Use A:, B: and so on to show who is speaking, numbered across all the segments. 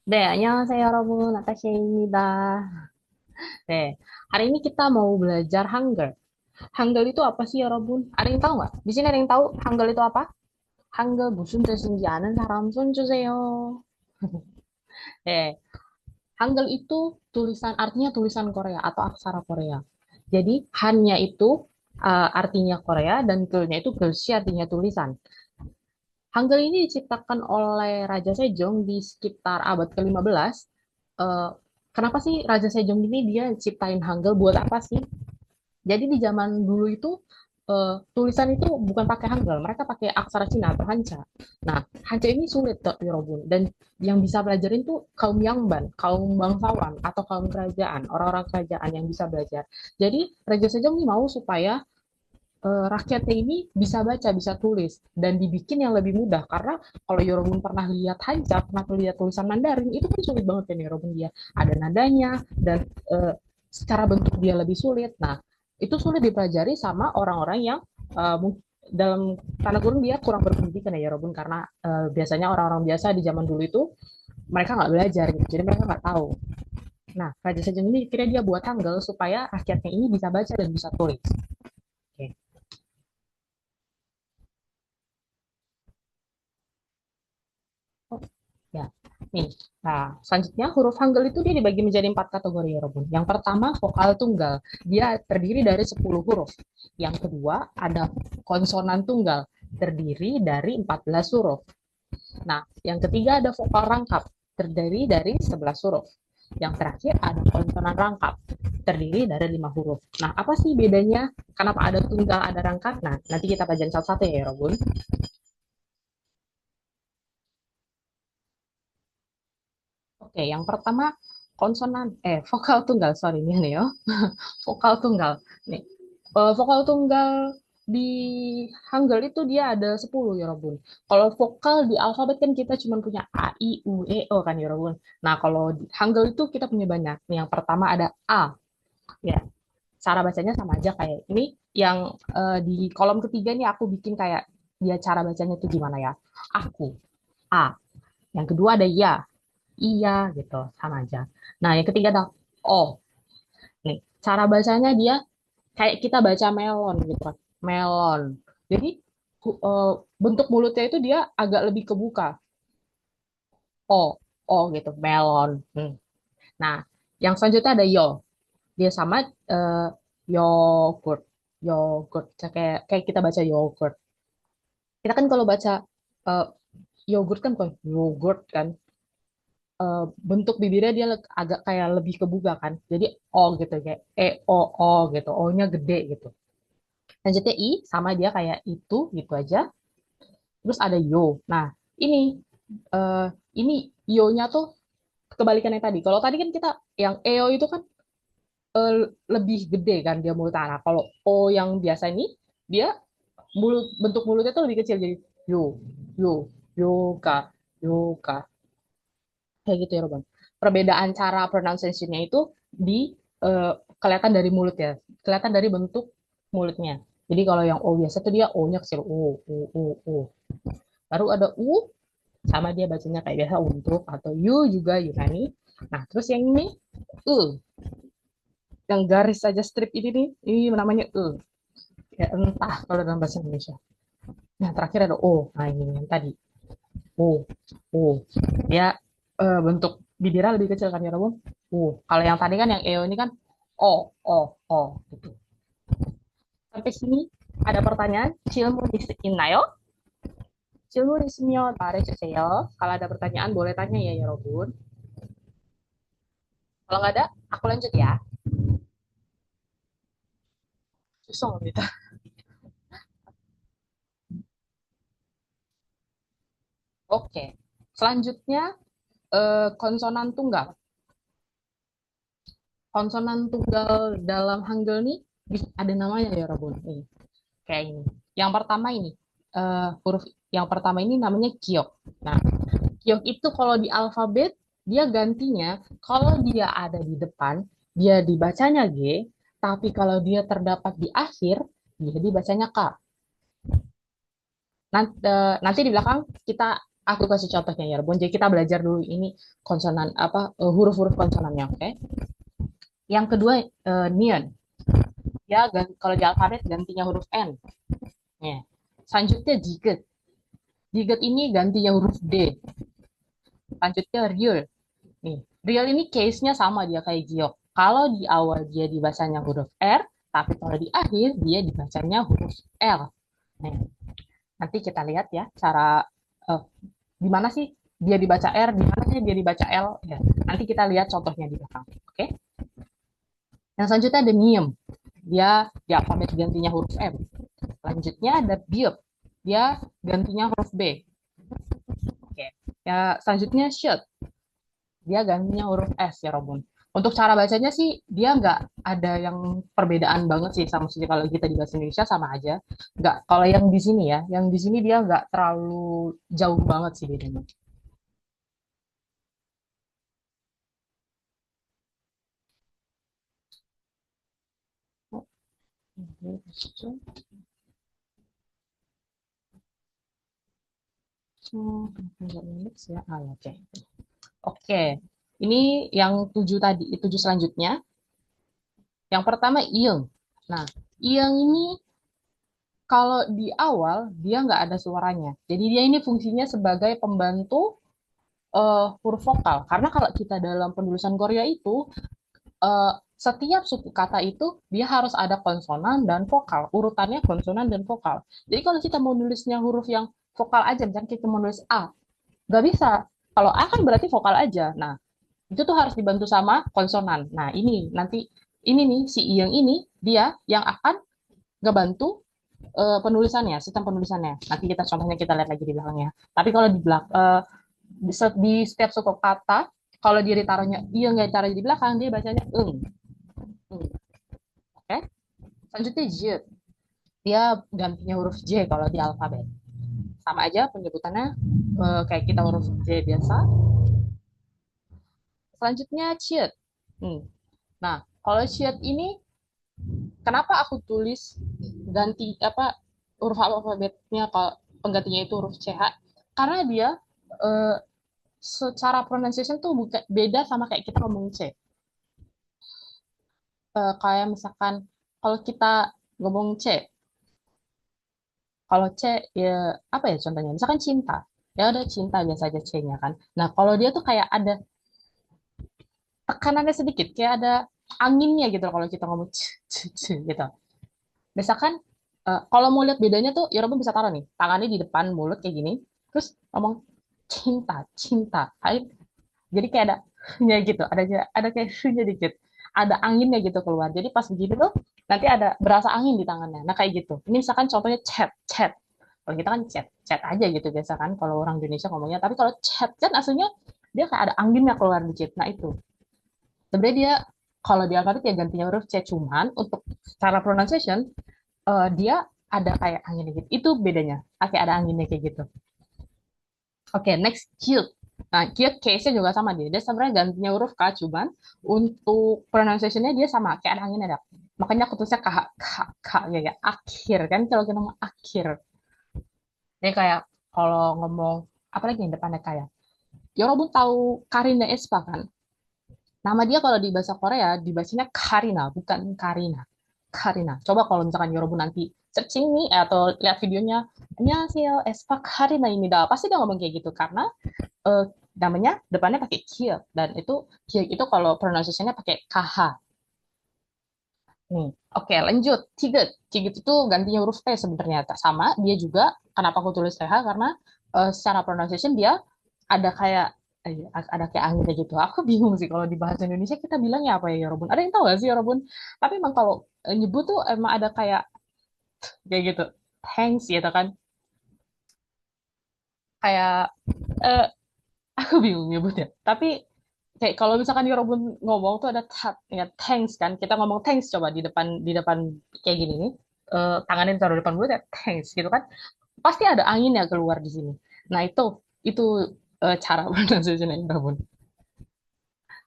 A: 네, 안녕하세요, 여러분. 나타샤입니다. 네, hari ini kita mau belajar Hangul. Hangul itu apa sih, 여러분? Ada yang tahu nggak? Di sini ada yang tahu Hangul itu apa? Hangul 무슨 뜻인지 아는 사람 손 주세요. 네, Hangul itu tulisan, artinya tulisan Korea atau aksara Korea. Jadi, hannya itu artinya Korea dan geulnya itu geulsi artinya tulisan. Hangul ini diciptakan oleh Raja Sejong di sekitar abad ke-15. Eh, Kenapa sih Raja Sejong ini dia ciptain Hangul buat apa sih? Jadi di zaman dulu itu tulisan itu bukan pakai Hangul, mereka pakai aksara Cina atau Hancha. Nah, Hancha ini sulit tuh Yorobun dan yang bisa belajarin tuh kaum Yangban, kaum bangsawan atau kaum kerajaan, orang-orang kerajaan yang bisa belajar. Jadi Raja Sejong ini mau supaya rakyatnya ini bisa baca, bisa tulis, dan dibikin yang lebih mudah. Karena kalau Yorobun pernah lihat Hanja, pernah lihat tulisan Mandarin, itu kan sulit banget kan Yorobun dia. Ada nadanya, dan secara bentuk dia lebih sulit. Nah, itu sulit dipelajari sama orang-orang yang dalam tanda kurung dia kurang berpendidikan ya Yorobun. Karena biasanya orang-orang biasa di zaman dulu itu, mereka nggak belajar gitu, jadi mereka nggak tahu. Nah, Raja Sejong ini kira dia buat tanggal supaya rakyatnya ini bisa baca dan bisa tulis. Oke. Oh, ya. Nih, nah, selanjutnya huruf Hangul itu dia dibagi menjadi 4 kategori ya, Robun. Yang pertama, vokal tunggal. Dia terdiri dari 10 huruf. Yang kedua, ada konsonan tunggal. Terdiri dari 14 huruf. Nah, yang ketiga ada vokal rangkap. Terdiri dari 11 huruf. Yang terakhir ada konsonan rangkap. Terdiri dari 5 huruf. Nah, apa sih bedanya? Kenapa ada tunggal, ada rangkap? Nah, nanti kita pelajari satu-satu ya, Robun. Oke, yang pertama vokal tunggal, sorry nih Neo. Vokal tunggal. Nih, vokal tunggal di Hangul itu dia ada 10 ya Robun. Kalau vokal di alfabet kan kita cuma punya A, I, U, E, O kan ya Robun. Nah, kalau di Hangul itu kita punya banyak. Nih, yang pertama ada A. Ya, cara bacanya sama aja kayak ini. Yang di kolom ketiga nih aku bikin kayak dia cara bacanya itu gimana ya. Aku, A. Yang kedua ada ya, iya gitu, sama aja. Nah, yang ketiga ada oh. Nih, cara bacanya dia kayak kita baca melon gitu kan. Melon. Jadi bentuk mulutnya itu dia agak lebih kebuka. Oh, oh gitu, melon. Nah, yang selanjutnya ada yo. Dia sama yogurt. Yogurt. Kayak kayak kita baca yogurt. Kita kan kalau baca eh, yogurt kan bukan yogurt kan. Bentuk bibirnya dia agak kayak lebih kebuka kan. Jadi O gitu kayak O gitu. O-nya gede gitu. Lanjutnya I sama dia kayak itu gitu aja. Terus ada yo. Nah, ini eh ini yo-nya tuh kebalikannya tadi. Kalau tadi kan kita yang EO itu kan eh, lebih gede kan dia mulut anak. Kalau O yang biasa ini dia bentuk mulutnya tuh lebih kecil jadi yo, yo, yoga, yoga. Kayak gitu ya, Roban. Perbedaan cara pronunciation-nya itu di eh, kelihatan dari mulut ya, kelihatan dari bentuk mulutnya. Jadi kalau yang O biasa tuh dia O-nya kecil, O. Baru ada U, sama dia bacanya kayak biasa untuk, atau U juga Yunani. Nah, terus yang ini, U, yang garis saja strip ini nih, ini namanya U. Ya, entah kalau dalam bahasa Indonesia. Nah, terakhir ada O. Nah, ini yang tadi. O, O. Dia bentuk bibirnya lebih kecil kan ya, Robo? Kalau yang tadi kan yang EO ini kan O, gitu. Sampai sini ada pertanyaan. Cilmu 있나요? 질문 있으면 말해주세요. Kalau ada pertanyaan boleh tanya ya, ya Robun. Kalau nggak ada, aku lanjut ya. Susah gitu. Oke. Selanjutnya konsonan tunggal. Konsonan tunggal dalam Hangul nih ada namanya ya Robun. Nih, kayak ini. Yang pertama ini huruf yang pertama ini namanya kiok. Nah, kiok itu kalau di alfabet dia gantinya kalau dia ada di depan dia dibacanya G, tapi kalau dia terdapat di akhir dia dibacanya K. Nanti di belakang kita Aku kasih contohnya ya, Bun. Jadi kita belajar dulu ini konsonan apa huruf-huruf konsonannya, oke? Yang kedua neon. Ya, kalau di alfabet gantinya huruf N. Ya. Selanjutnya diget. Diget ini gantinya huruf D. Selanjutnya real. Nih, real ini case-nya sama dia kayak giok. Kalau di awal dia dibacanya huruf R, tapi kalau di akhir dia dibacanya huruf L. Nih, nanti kita lihat ya cara eh, di mana sih dia dibaca R, di mana sih dia dibaca L. Ya, nanti kita lihat contohnya di belakang. Oke? Yang selanjutnya ada miem. Dia di alfabet gantinya huruf M. Selanjutnya ada biop. Dia gantinya huruf B. Oke. Ya, selanjutnya should. Dia gantinya huruf S ya, Robun. Untuk cara bacanya sih, dia nggak ada yang perbedaan banget sih sama sih kalau kita di bahasa Indonesia sama aja. Nggak, kalau yang di sini ya, yang di sini dia nggak terlalu jauh banget sih bedanya. Ya. Oke. Oke, ini yang tujuh tadi, tujuh selanjutnya. Yang pertama ieng. Nah, ieng ini kalau di awal dia nggak ada suaranya. Jadi dia ini fungsinya sebagai pembantu huruf vokal. Karena kalau kita dalam penulisan Korea itu setiap suku kata itu dia harus ada konsonan dan vokal. Urutannya konsonan dan vokal. Jadi kalau kita mau nulisnya huruf yang vokal aja, misalnya kita mau nulis A, nggak bisa. Kalau A kan berarti vokal aja. Nah, itu tuh harus dibantu sama konsonan. Nah, ini nanti ini nih si Iyeng ini dia yang akan ngebantu penulisannya, sistem penulisannya. Nanti kita contohnya kita lihat lagi di belakangnya. Tapi kalau di belak di setiap suku kata kalau dia ditaruhnya iya nggak ditaruh di belakang dia bacanya eng. Oke, okay? Selanjutnya j, dia gantinya huruf j kalau di alfabet sama aja penyebutannya kayak kita huruf j biasa. Selanjutnya ciet. Nah, kalau ciet ini kenapa aku tulis ganti apa huruf alfabetnya kalau penggantinya itu huruf ch karena dia eh, secara pronunciation tuh bukan beda sama kayak kita ngomong c. Kayak misalkan kalau kita ngomong C, kalau C ya apa ya contohnya? Misalkan cinta, ya ada cinta biasa aja C-nya kan. Nah kalau dia tuh kayak ada tekanannya sedikit, kayak ada anginnya gitu kalau kita ngomong c gitu. Misalkan kalau mau lihat bedanya tuh, ya Robin bisa taruh nih tangannya di depan mulut kayak gini, terus ngomong cinta, cinta. Jadi kayak ada nya gitu, ada kayak nya dikit, ada anginnya gitu keluar. Jadi pas begitu tuh nanti ada berasa angin di tangannya. Nah kayak gitu. Ini misalkan contohnya chat, chat. Kalau kita kan chat, chat aja gitu biasa kan kalau orang Indonesia ngomongnya. Tapi kalau chat, chat aslinya dia kayak ada anginnya keluar dikit. Nah itu. Sebenarnya dia kalau di alfabet ya gantinya huruf C cuman untuk cara pronunciation dia ada kayak angin dikit. Itu bedanya. Kayak ada anginnya kayak gitu. Oke, next cute. Nah, cute case-nya juga sama dia. Dia sebenarnya gantinya huruf K, cuman untuk pronunciation-nya dia sama. Kayak ada angin ada. Makanya aku tulisnya K, K, K, ya, akhir. Kan kalau kita ngomong akhir. Jadi kayak kalau ngomong, apalagi yang depannya kayak. Yorobun tahu Karina Espa kan? Nama dia kalau di bahasa Korea, dibacanya Karina, bukan Karina. Karina. Coba kalau misalkan Yorobun nanti searching nih, atau lihat videonya, 안녕하세요, Espa Karina ini dah. Pasti dia ngomong kayak gitu. Karena eh, namanya depannya pakai kia dan itu kia itu kalau pronunciation-nya pakai kh. Nih, oke lanjut. Ciget, ciget itu gantinya huruf t sebenarnya sama dia juga. Kenapa aku tulis th? Karena secara pronunciation dia ada kayak ada kayak anginnya gitu. Aku bingung sih kalau di bahasa Indonesia kita bilangnya apa ya Yorobun. Ada yang tahu gak sih Yorobun? Tapi emang kalau nyebut tuh emang ada kayak gitu. Thanks gitu kan. Kayak eh, aku bingung nyebutnya. Tapi kayak kalau misalkan Yorobun ngomong tuh ada ya thanks kan. Kita ngomong thanks coba di depan kayak gini nih. Tangannya ditaruh di depan mulut ya thanks gitu kan. Pasti ada angin yang keluar di sini. Nah, itu cara pronunciation Yorobun.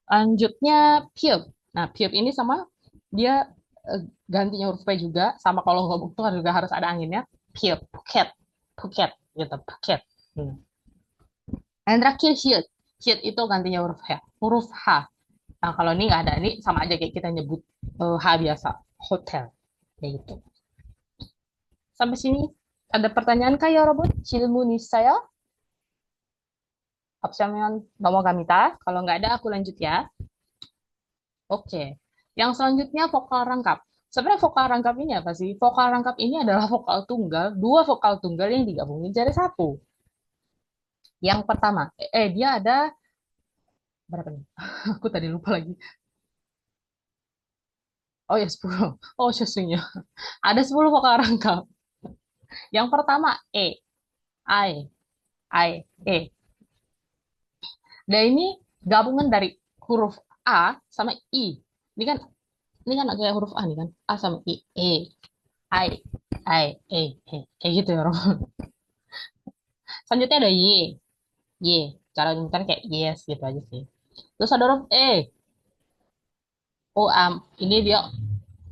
A: Lanjutnya piup. Nah, piup ini sama dia gantinya huruf P juga sama kalau ngomong tuh juga harus ada anginnya. Piup, Phuket, Phuket gitu, Phuket. Hmm. Yang terakhir hyet. Hyet itu gantinya huruf H. Huruf H. Nah, kalau ini nggak ada. Ini sama aja kayak kita nyebut H biasa. Hotel. Kayak gitu. Sampai sini ada pertanyaan kah ya Robot? Shilmu saya? Opsional nomor. Kalau nggak ada, aku lanjut ya. Oke. Yang selanjutnya vokal rangkap. Sebenarnya vokal rangkap ini apa sih? Vokal rangkap ini adalah vokal tunggal, dua vokal tunggal yang digabungin jadi satu. Yang pertama, dia ada berapa nih? Aku tadi lupa lagi. Oh ya 10. Oh susunya. Ada 10 vokal rangkap. Yang pertama I, E. Dan ini gabungan dari huruf A sama I. Ini kan kayak huruf A nih kan. A sama I, kayak gitu ya, Rom. Selanjutnya ada Y. Cara nyebutan kayak yes gitu aja sih. Terus ada huruf ini dia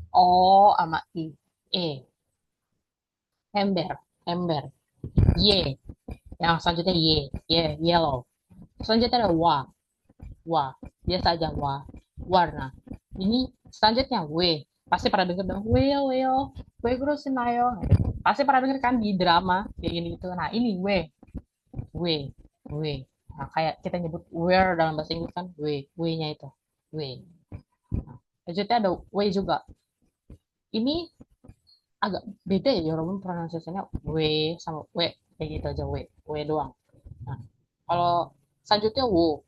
A: O sama E. Ember, ember. Y. Yang selanjutnya yellow. Selanjutnya ada wa. Biasa aja warna. Ini selanjutnya pasti pernah denger dong, weo, sinayo. Pasti pernah denger kan di drama kayak gini gitu. Nah ini we, we. Nah, kayak kita nyebut where dalam bahasa Inggris kan, we-nya itu, we. Nah, selanjutnya ada we juga. Ini agak beda ya walaupun pronunciasinya we sama we kayak gitu aja we doang. Nah, kalau selanjutnya wo,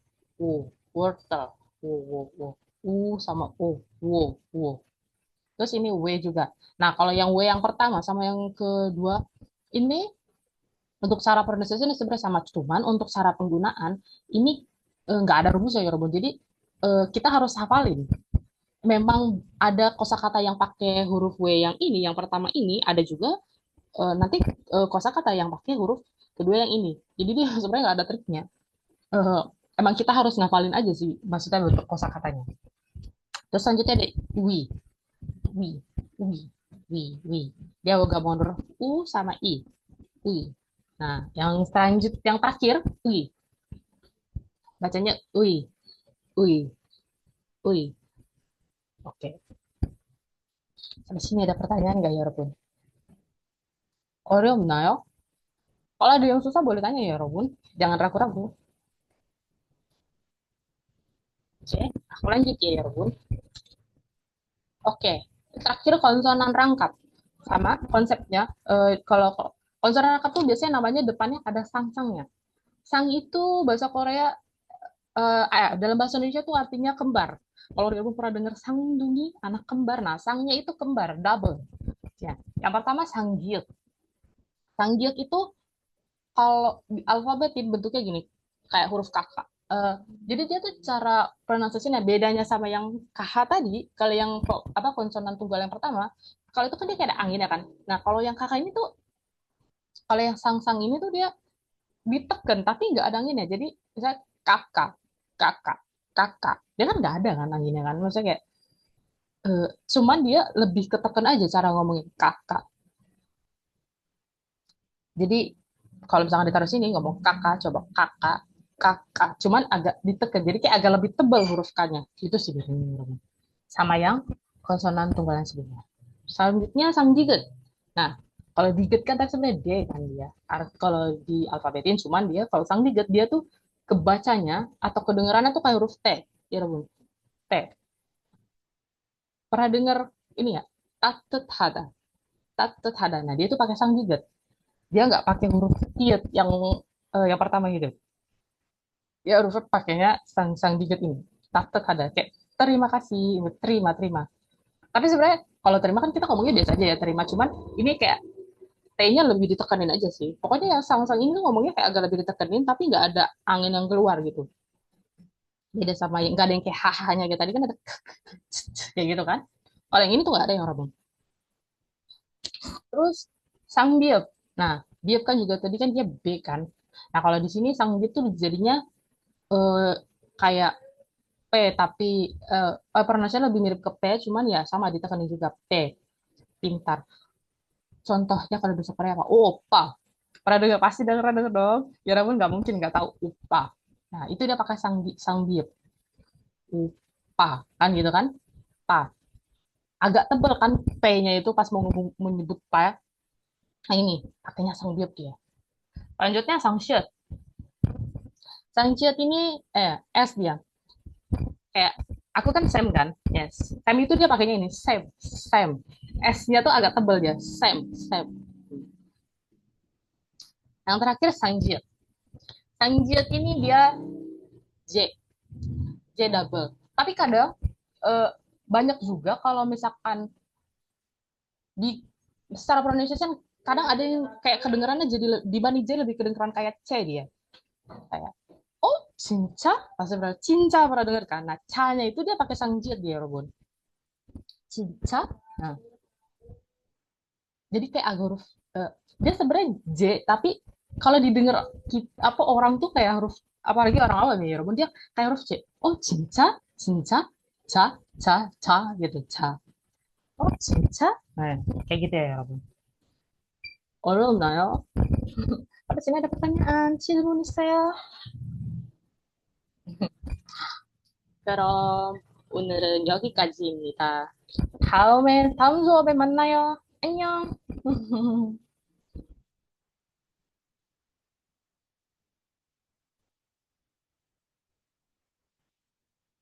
A: wortel, wo, sama wo. Terus ini w juga. Nah, kalau yang w yang pertama sama yang kedua ini untuk cara pronunciation ini sebenarnya sama, cuman untuk cara penggunaan ini nggak ada rumusnya ya, Robon. Jadi kita harus hafalin. Memang ada kosakata yang pakai huruf w yang ini, yang pertama ini, ada juga nanti kosakata yang pakai huruf kedua yang ini. Jadi dia sebenarnya nggak ada triknya. Eh, Emang kita harus ngafalin aja sih, maksudnya bentuk kosakatanya. Terus selanjutnya ada wi, wi, wi, wi. Dia gabungan huruf u sama i, wi. Nah, yang terakhir wi, bacanya ui, ui, ui. Oke, sampai sini ada pertanyaan nggak ya, Robun? Nayo? Kalau ada yang susah boleh tanya ya, Robun. Jangan ragu-ragu. Oke, aku lanjut ya, Robun. Oke, terakhir konsonan rangkap. Sama konsepnya, kalau konsonan rangkap tuh biasanya namanya depannya ada sang-sangnya. Sang itu bahasa Korea, dalam bahasa Indonesia tuh artinya kembar. Kalau kamu pernah dengar sang dungi, anak kembar, nah sangnya itu kembar, double. Ya. Yang pertama sanggyuk. Sanggyuk itu kalau di alfabet bentuknya gini, kayak huruf kakak. Eh, jadi dia tuh cara pronunciation-nya bedanya sama yang KH tadi, kalau yang apa konsonan tunggal yang pertama, kalau itu kan dia kayak ada anginnya kan. Nah, kalau yang kakak ini tuh, kalau yang sang-sang ini tuh dia ditekan tapi nggak ada anginnya. Jadi misalnya kakak, kakak, kakak. Dia kan nggak ada kan anginnya kan. Maksudnya kayak eh, cuman dia lebih ketekan aja cara ngomongin kakak. Jadi kalau misalkan ditaruh sini ngomong kakak, coba kakak, kakak. Cuman agak ditekan. Jadi kayak agak lebih tebal huruf K-nya. Itu sih bedanya. Sama yang konsonan tunggal yang sebelumnya. Selanjutnya sang diget. Nah, kalau diget kan tadi sebenarnya D kan dia. Kalau di alfabetin cuman dia kalau sang diget dia tuh kebacanya atau kedengarannya tuh kayak huruf T. Ya, Bun. T. Pernah dengar ini ya? Tatet hada. Tatet hada. Nah, dia tuh pakai sang diget. Dia nggak pakai huruf tiet yang pertama gitu. Ya huruf pakainya sang sang diget ini. Tatet hada. Kayak terima kasih, terima. Tapi sebenarnya kalau terima kan kita ngomongnya biasa aja ya terima. Cuman ini kayak T-nya lebih ditekanin aja sih. Pokoknya yang sang-sang ini tuh ngomongnya kayak agak lebih ditekanin, tapi nggak ada angin yang keluar gitu. Beda sama yang nggak ada yang kayak hahanya gitu. Tadi kan ada kayak gitu kan. Kalau yang ini tuh nggak ada yang rabun. Terus sang biop. Nah, biop kan juga tadi kan dia B kan. Nah, kalau di sini sang biop tuh jadinya eh, kayak P, tapi pronunciation lebih mirip ke P, cuman ya sama ditekanin juga P. Pintar. Contohnya kalau bahasa Korea apa? Opa. Pernah dengar pasti dengar dong. Ya ampun nggak mungkin nggak tahu upah. Nah itu dia pakai sang biep upah kan gitu kan? Pa. Agak tebel kan P-nya itu pas mau menyebut pa. Nah ini pakainya sang biep dia. Selanjutnya sang shirt. Sang shirt ini S dia. Kayak aku kan Sam kan? Yes. Sam itu dia pakainya ini Sam. Sam. S-nya tuh agak tebel dia. Sam. Sam. Yang terakhir Sanjit. Sanjit ini dia J. J double. Tapi kadang eh, banyak juga kalau misalkan di secara pronunciation kadang ada yang kayak kedengarannya jadi dibanding J lebih kedengeran kayak C dia. Kayak oh cinca pasti pernah cinca pernah dengar kan? Nah, ca-nya itu dia pakai sanjit dia, Robun. Cinca. Nah, jadi kayak agak huruf dia sebenarnya J tapi kalau didengar apa orang tuh kayak huruf apalagi orang awam ya Robun dia kayak huruf C. Oh cinca, cinca, ca, ca, ca gitu ca. Oh cinca. Nah, kayak gitu ya Robun. 어려웠나요? pada sini ada pertanyaan. 질문 있어요? 그럼 오늘은 여기까지입니다. 다음 수업에 만나요. 안녕.